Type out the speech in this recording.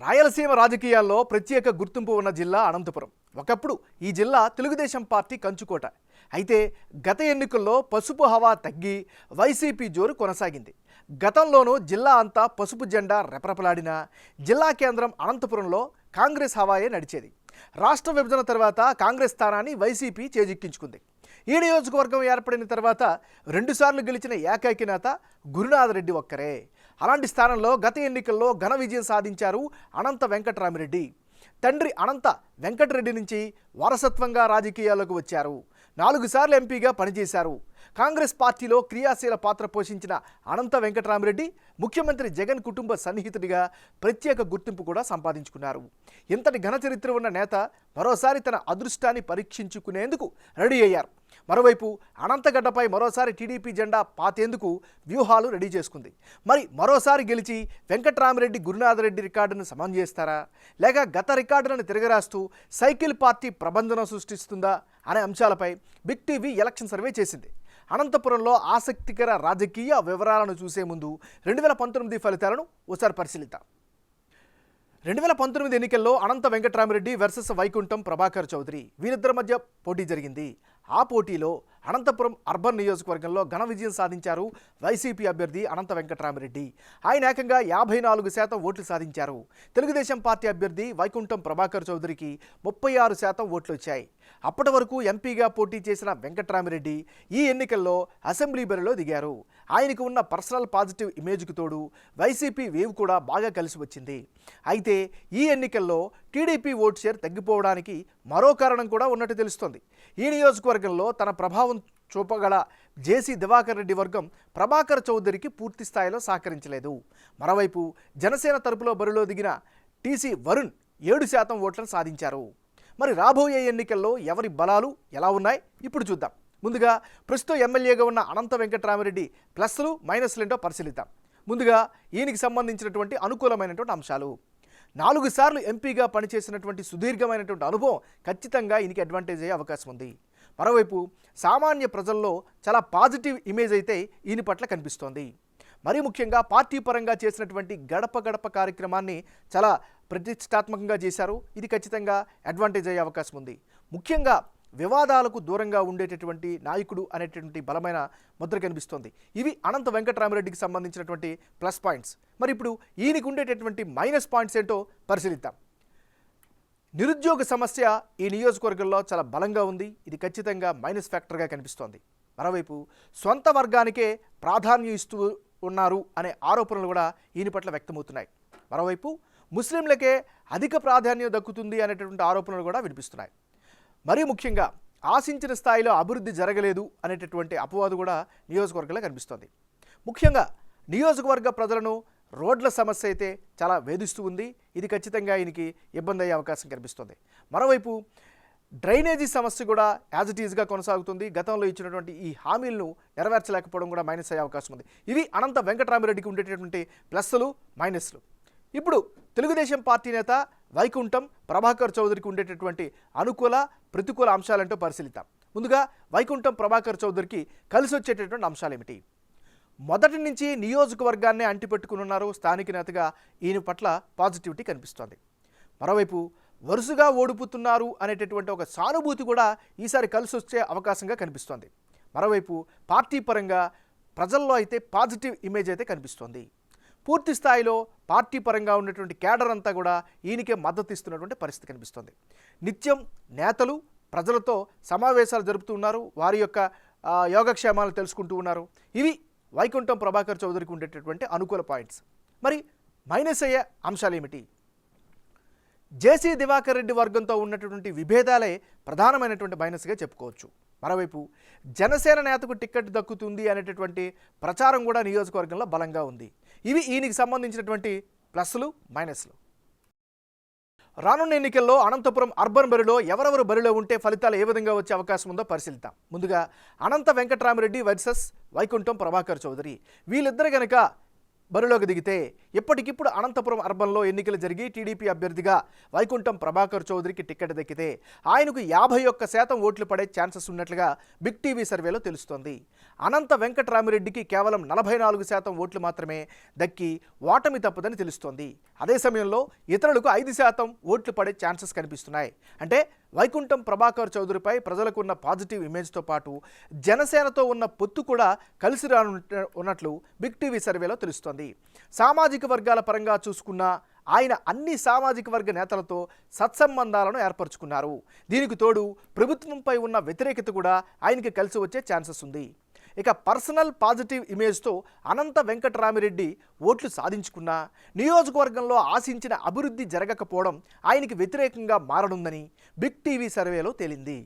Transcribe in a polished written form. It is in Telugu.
రాయలసీమ రాజకీయాల్లో ప్రత్యేక గుర్తింపు ఉన్న జిల్లా అనంతపురం. ఒకప్పుడు ఈ జిల్లా తెలుగుదేశం పార్టీ కంచుకోట. అయితే గత ఎన్నికల్లో పసుపు హవా తగ్గి వైసీపీ జోరు కొనసాగింది. గతంలోనూ జిల్లా అంతా పసుపు జెండా రెపరెపలాడినా జిల్లా కేంద్రం అనంతపురంలో కాంగ్రెస్ హవాయే నడిచేది. రాష్ట్ర విభజన తర్వాత కాంగ్రెస్ స్థానాన్ని వైసీపీ చేజిక్కించుకుంది. ఈ నియోజకవర్గం ఏర్పడిన తర్వాత 2 సార్లు గెలిచిన ఏకైక నేత గురునాథరెడ్డి ఒక్కరే. అలాంటి స్థానంలో గత ఎన్నికల్లో ఘన విజయం సాధించారు అనంత వెంకటరామిరెడ్డి. తండ్రి అనంత వెంకటరెడ్డి నుంచి వారసత్వంగా రాజకీయాల్లోకి వచ్చారు. 4 సార్లు ఎంపీగా పనిచేశారు. కాంగ్రెస్ పార్టీలో క్రియాశీల పాత్ర పోషించిన అనంత వెంకటరామిరెడ్డి ముఖ్యమంత్రి జగన్ కుటుంబ సన్నిహితుడిగా ప్రత్యేక గుర్తింపు కూడా సంపాదించుకున్నారు. ఇంతటి ఘన చరిత్ర ఉన్న నేత మరోసారి తన అదృష్టాన్ని పరీక్షించుకునేందుకు రెడీ అయ్యారు. మరోవైపు అనంతగడ్డపై మరోసారి టీడీపీ జెండా పాతేందుకు వ్యూహాలు రెడీ చేసుకుంది. మరి మరోసారి గెలిచి వెంకటరామిరెడ్డి గురునాథరెడ్డి రికార్డును సమం చేస్తారా, లేక గత రికార్డులను తిరగరాస్తూ సైకిల్ పార్టీ ప్రబంధనం సృష్టిస్తుందా అనే అంశాలపై బిగ్ టీవీ ఎలక్షన్ సర్వే చేసింది. అనంతపురంలో ఆసక్తికర రాజకీయ వివరాలను చూసే ముందు 2019 ఫలితాలను ఒకసారి పరిశీలిద్దాం. 2019 ఎన్నికల్లో అనంత వెంకటరామిరెడ్డి వర్సెస్ వైకుంఠం ప్రభాకర్ చౌదరి వీరిద్దరి మధ్య పోటీ జరిగింది. ఆ పోటీలో అనంతపురం అర్బన్ నియోజకవర్గంలో ఘన విజయం సాధించారు వైసీపీ అభ్యర్థి అనంత వెంకటరామిరెడ్డి. ఆయన ఏకంగా 54% ఓట్లు సాధించారు. తెలుగుదేశం పార్టీ అభ్యర్థి వైకుంఠం ప్రభాకర్ చౌదరికి 36% ఓట్లు వచ్చాయి. అప్పటి వరకు ఎంపీగా పోటీ చేసిన వెంకటరామిరెడ్డి ఈ ఎన్నికల్లో అసెంబ్లీ బరిలో దిగారు. ఆయనకు ఉన్న పర్సనల్ పాజిటివ్ ఇమేజ్కు తోడు వైసీపీ వేవ్ కూడా బాగా కలిసి వచ్చింది. అయితే ఈ ఎన్నికల్లో టీడీపీ ఓట్ షేర్ తగ్గిపోవడానికి మరో కారణం కూడా ఉన్నట్టు తెలుస్తోంది. ఈ నియోజకవర్గంలో తన ప్రభావం చూపగల జేసీ దివాకర్ రెడ్డి వర్గం ప్రభాకర్ చౌదరికి పూర్తి స్థాయిలో సహకరించలేదు. మరోవైపు జనసేన తరపులో బరిలో దిగిన టీసీ వరుణ్ 7% ఓట్లను సాధించారు. మరి రాబోయే ఎన్నికల్లో ఎవరి బలాలు ఎలా ఉన్నాయి ఇప్పుడు చూద్దాం. ముందుగా ప్రస్తుతం ఎమ్మెల్యేగా ఉన్న అనంత వెంకటరామిరెడ్డి ప్లస్లు మైనస్లు ఏంటో పరిశీలిద్దాం. ముందుగా ఈయనకి సంబంధించినటువంటి అనుకూలమైనటువంటి అంశాలు. 4 సార్లు ఎంపీగా పనిచేసినటువంటి సుదీర్ఘమైనటువంటి అనుభవం ఖచ్చితంగా ఈయనకి అడ్వాంటేజ్ అయ్యే అవకాశం ఉంది. మరోవైపు సామాన్య ప్రజల్లో చాలా పాజిటివ్ ఇమేజ్ అయితే ఈయన పట్ల కనిపిస్తోంది. మరీ ముఖ్యంగా పార్టీ పరంగా చేసినటువంటి గడప గడప కార్యక్రమాన్ని చాలా ప్రతిష్టాత్మకంగా చేశారు. ఇది ఖచ్చితంగా అడ్వాంటేజ్ అయ్యే అవకాశం ఉంది. ముఖ్యంగా వివాదాలకు దూరంగా ఉండేటటువంటి నాయకుడు అనేటువంటి బలమైన ముద్ర కనిపిస్తోంది. ఇవి అనంత వెంకటరామిరెడ్డికి సంబంధించినటువంటి ప్లస్ పాయింట్స్. మరి ఇప్పుడు ఈయనకు ఉండేటటువంటి మైనస్ పాయింట్స్ ఏంటో పరిశీలిద్దాం. నిరుద్యోగ సమస్య ఈ నియోజకవర్గంలో చాలా బలంగా ఉంది. ఇది ఖచ్చితంగా మైనస్ ఫ్యాక్టర్గా కనిపిస్తోంది. మరోవైపు సొంత వర్గానికే ప్రాధాన్యం ఇస్తూ ఉన్నారు అనే ఆరోపణలు కూడా ఈయన పట్ల వ్యక్తమవుతున్నాయి. మరోవైపు ముస్లింలకే అధిక ప్రాధాన్యం దక్కుతుంది అనేటటువంటి ఆరోపణలు కూడా వినిపిస్తున్నాయి. మరీ ముఖ్యంగా ఆశించిన స్థాయిలో అభివృద్ధి జరగలేదు అనేటటువంటి అపవాదు కూడా నియోజకవర్గంలో కనిపిస్తోంది. ముఖ్యంగా నియోజకవర్గ ప్రజలను రోడ్ల సమస్య అయితే చాలా వేధిస్తూ ఉంది. ఇది ఖచ్చితంగా ఈయనకి ఇబ్బంది అయ్యే అవకాశం కనిపిస్తుంది. మరోవైపు డ్రైనేజీ సమస్య కూడా యాజ్ ఇట్ ఈజ్గా కొనసాగుతుంది. గతంలో ఇచ్చినటువంటి ఈ హామీలను నెరవేర్చలేకపోవడం కూడా మైనస్ అయ్యే అవకాశం ఉంది. ఇవి అనంత వెంకటరామిరెడ్డికి ఉండేటటువంటి ప్లస్లు మైనస్లు. ఇప్పుడు తెలుగుదేశం పార్టీ నేత వైకుంఠం ప్రభాకర్ చౌదరికి ఉండేటటువంటి అనుకూల ప్రతికూల అంశాలంటూ పరిశీలిద్దాం. ముందుగా వైకుంఠం ప్రభాకర్ చౌదరికి కలిసి వచ్చేటటువంటి అంశాలు ఏమిటి? మొదటి నుంచి నియోజకవర్గాన్నే అంటిపెట్టుకున్నారు. స్థానిక నేతగా ఈయన పట్ల పాజిటివిటీ కనిపిస్తోంది. మరోవైపు వరుసగా ఓడిపోతున్నారు అనేటటువంటి ఒక సానుభూతి కూడా ఈసారి కలిసి వచ్చే అవకాశంగా కనిపిస్తోంది. మరోవైపు పార్టీ పరంగా ప్రజల్లో అయితే పాజిటివ్ ఇమేజ్ అయితే కనిపిస్తోంది. పూర్తి స్థాయిలో పార్టీ పరంగా ఉన్నటువంటి కేడర్ అంతా కూడా ఈయనకే మద్దతు ఇస్తున్నటువంటి పరిస్థితి కనిపిస్తోంది. నిత్యం నేతలు ప్రజలతో సమావేశాలు జరుపుతున్నారు. వారి యొక్క యోగక్షేమాలు తెలుసుకుంటూ ఉన్నారు. ఇవి వైకుంఠం ప్రభాకర్ చౌదరికి ఉండేటటువంటి అనుకూల పాయింట్స్. మరి మైనస్ అయ్యే అంశాలు ఏమిటి? జేసీ దివాకర్ రెడ్డి వర్గంతో ఉన్నటువంటి విభేదాలే ప్రధానమైనటువంటి మైనస్గా చెప్పుకోవచ్చు. మరోవైపు జనసేన నేతకు టికెట్ దక్కుతుంది అనేటటువంటి ప్రచారం కూడా నియోజకవర్గంలో బలంగా ఉంది. ఇవి ఈయనకి సంబంధించినటువంటి ప్లస్లు మైనస్లు. రానున్న ఎన్నికల్లో అనంతపురం అర్బన్ బరిలో ఎవరెవరు బరిలో ఉంటే ఫలితాలు ఏ విధంగా వచ్చే అవకాశం ఉందో పరిశీలిద్దాం. ముందుగా అనంత వెంకటరామిరెడ్డి వర్సెస్ వైకుంఠం ప్రభాకర్ చౌదరి. వీళ్ళిద్దరు కనుక బరిలోకి దిగితే ఇప్పటికిప్పుడు అనంతపురం అర్బన్లో ఎన్నికలు జరిగి టీడీపీ అభ్యర్థిగా వైకుంఠం ప్రభాకర్ చౌదరికి టికెట్ దక్కితే ఆయనకు 51% ఓట్లు పడే ఛాన్సెస్ ఉన్నట్లుగా బిగ్ టీవీ సర్వేలో తెలుస్తోంది. అనంత వెంకట్రామిరెడ్డికి కేవలం 44% ఓట్లు మాత్రమే దక్కి ఓటమి తప్పదని తెలుస్తోంది. అదే సమయంలో ఇతరులకు 5% ఓట్లు పడే ఛాన్సెస్ కనిపిస్తున్నాయి. అంటే వైకుంఠం ప్రభాకర్ చౌదరిపై ప్రజలకు ఉన్న పాజిటివ్ ఇమేజ్తో పాటు జనసేనతో ఉన్న పొత్తు కూడా కలిసి రానున్నట్లు బిగ్ టీవీ సర్వేలో తెలుస్తోంది. సామాజిక వర్గాల పరంగా చూసుకున్న ఆయన అన్ని సామాజిక వర్గ నేతలతో సత్సంబంధాలను ఏర్పరచుకున్నారు. దీనికి తోడు ప్రభుత్వంపై ఉన్న వ్యతిరేకత కూడా ఆయనకి కలిసి వచ్చే ఛాన్సెస్ ఉంది. ఇక పర్సనల్ పాజిటివ్ ఇమేజ్తో అనంత వెంకట్రామిరెడ్డి ఓట్లు సాధించుకున్నా నియోజకవర్గంలో ఆశించిన అభివృద్ధి జరగకపోవడం ఆయనకి వ్యతిరేకంగా మారనుందని బిగ్ టీవీ సర్వేలో తేలింది.